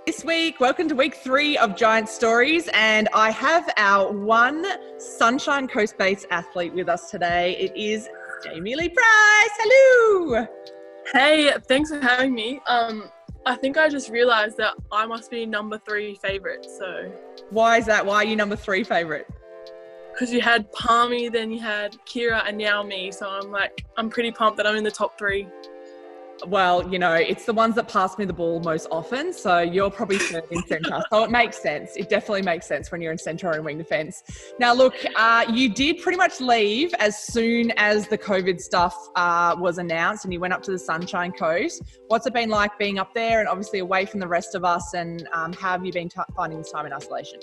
This week, welcome to week 3 of Giant Stories, and I have our one Sunshine Coast-based athlete with us today. It is Jamie Lee Price. Hello! Hey, thanks for having me. I think I just realised that I must be number 3 favourite, so... Why is that? Why are you number 3 favourite? Because you had Palmy, then you had Kira, and now me, so I'm pretty pumped that I'm in the top 3. Well, you know, it's the ones that pass me the ball most often, so you're probably third in centre. So it makes sense. It definitely makes sense when you're in centre or in wing defence. Now, look, you did pretty much leave as soon as the COVID stuff was announced and you went up to the Sunshine Coast. What's it been like being up there and obviously away from the rest of us, and how have you been finding this time in isolation?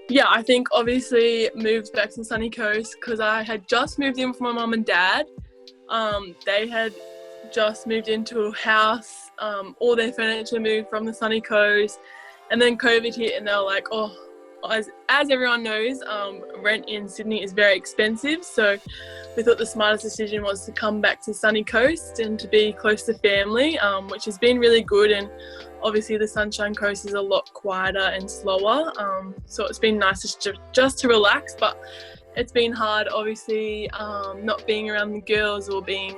Yeah, I think obviously moved back to the sunny coast because I had just moved in with my mum and dad. They had just moved into a house, all their furniture moved from the sunny coast, and then COVID hit and they were like, oh, as everyone knows, rent in Sydney is very expensive, so we thought the smartest decision was to come back to the sunny coast and to be close to family, which has been really good. And obviously the Sunshine Coast is a lot quieter and slower, so it's been nice just to relax, but it's been hard obviously not being around the girls or being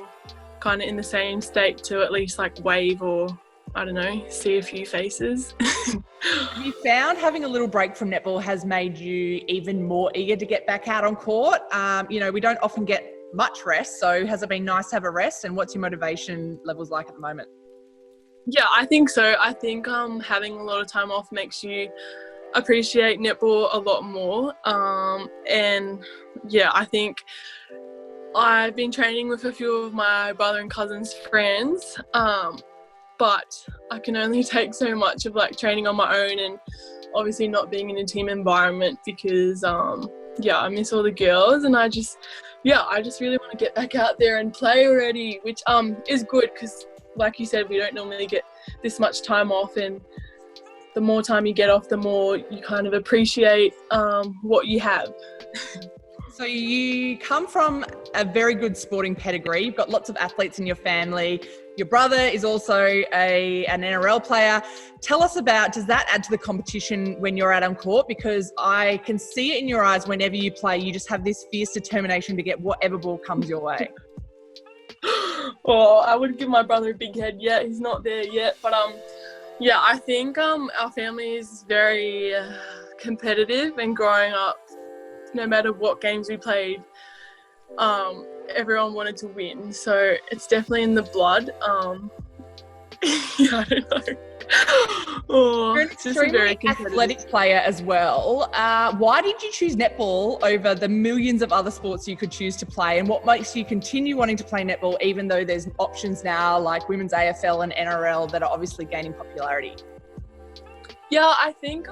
kind of in the same state to at least like wave or I don't know, see a few faces. Have you found having a little break from netball has made you even more eager to get back out on court? You know, we don't often get much rest, so has it been nice to have a rest, and what's your motivation levels like at the moment? Yeah, I think so. I think having a lot of time off makes you appreciate netball a lot more, and yeah, I think I've been training with a few of my brother and cousin's friends, but I can only take so much of like training on my own and obviously not being in a team environment because I miss all the girls, and I just really want to get back out there and play already, which is good because like you said, we don't normally get this much time off, and the more time you get off, the more you kind of appreciate what you have. So you come from a very good sporting pedigree. You've got lots of athletes in your family. Your brother is also an NRL player. Tell us does that add to the competition when you're out on court? Because I can see it in your eyes whenever you play. You just have this fierce determination to get whatever ball comes your way. Well, I would give my brother a big head yet. He's not there yet. But I think our family is very competitive, and growing up, no matter what games we played, everyone wanted to win. So it's definitely in the blood. I don't know. You're an extremely athletic player as well. Why did you choose netball over the millions of other sports you could choose to play? And what makes you continue wanting to play netball even though there's options now like women's AFL and NRL that are obviously gaining popularity? Yeah, I think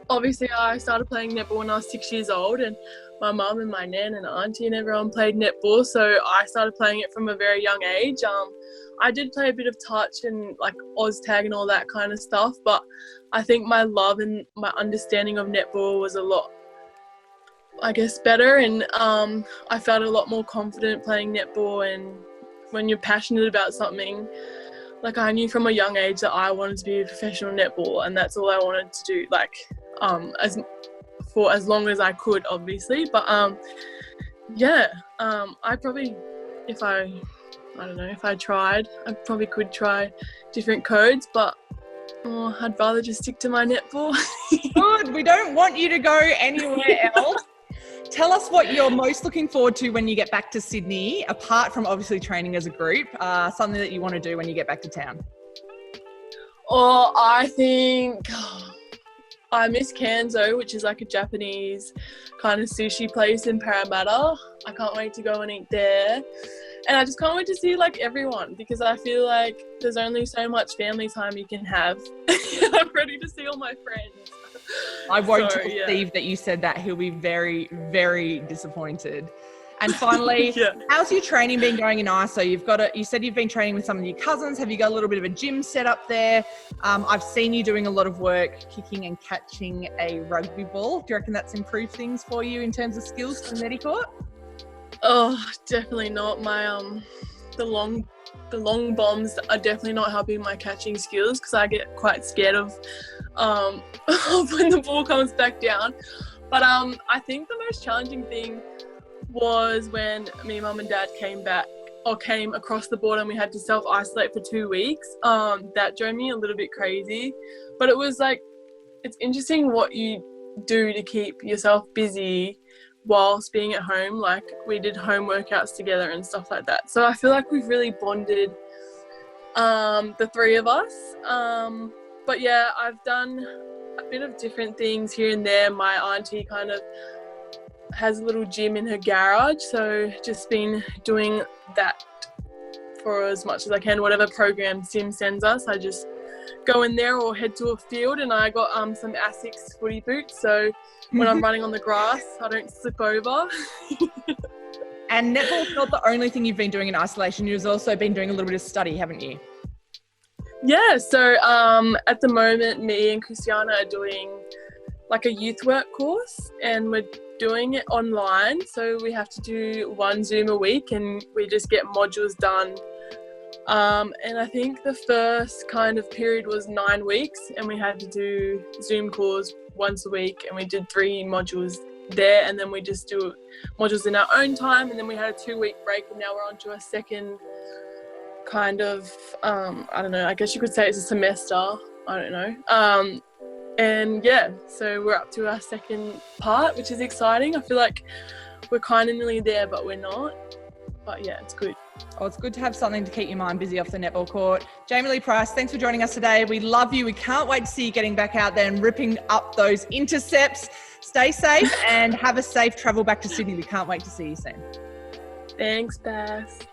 obviously I started playing netball when I was 6 years old, and my mum and my nan and auntie and everyone played netball, so I started playing it from a very young age. I did play a bit of touch and like Oz tag and all that kind of stuff, but I think my love and my understanding of netball was a lot, I guess, better, and I felt a lot more confident playing netball. And when you're passionate about something, like I knew from a young age that I wanted to be a professional netballer, and that's all I wanted to do, like for as long as I could, obviously. But I probably, if I tried, I probably could try different codes, but I'd rather just stick to my netball. Good. We don't want you to go anywhere else. Tell us what you're most looking forward to when you get back to Sydney, apart from obviously training as a group, something that you want to do when you get back to town. Or I think I miss Kanzo, which is like a Japanese kind of sushi place in Parramatta. I can't wait to go and eat there. And I just can't wait to see like everyone, because I feel like there's only so much family time you can have. I'm ready to see all my friends. I won't tell Steve that you said that. He'll be very, very disappointed. And finally, how's your training been going in ISO? You said you've been training with some of your cousins. Have you got a little bit of a gym set up there? I've seen you doing a lot of work kicking and catching a rugby ball. Do you reckon that's improved things for you in terms of skills for the neti court? Oh, definitely not. My the long the long bombs are definitely not helping my catching skills because I get quite scared of when the ball comes back down. But I think the most challenging thing was when me, mum and dad came across the border and we had to self-isolate for 2 weeks. That drove me a little bit crazy. But it was like, it's interesting what you do to keep yourself busy whilst being at home. Like we did home workouts together and stuff like that. So I feel like we've really bonded, the three of us. But yeah, I've done a bit of different things here and there. My auntie kind of has a little gym in her garage, so just been doing that for as much as I can. Whatever program Sim sends us, I just go in there or head to a field. And I got some Asics footy boots, so when I'm running on the grass I don't slip over. And netball's not the only thing you've been doing in isolation. You've also been doing a little bit of study, haven't you? Yeah, so at the moment me and Christiana are doing like a youth work course, and we're doing it online. So we have to do 1 Zoom a week and we just get modules done. And I think the first kind of period was 9 weeks and we had to do Zoom calls once a week, and we did 3 modules there, and then we just do modules in our own time, and then we had a 2-week break, and now we're on to a second kind of, I don't know, I guess you could say it's a semester. I don't know. And yeah, so we're up to our second part, which is exciting. I feel like we're kind of nearly there, but we're not. But yeah, it's good. Oh, it's good to have something to keep your mind busy off the netball court. Jamie Lee Price, thanks for joining us today. We love you. We can't wait to see you getting back out there and ripping up those intercepts. Stay safe and have a safe travel back to Sydney. We can't wait to see you soon. Thanks, Beth.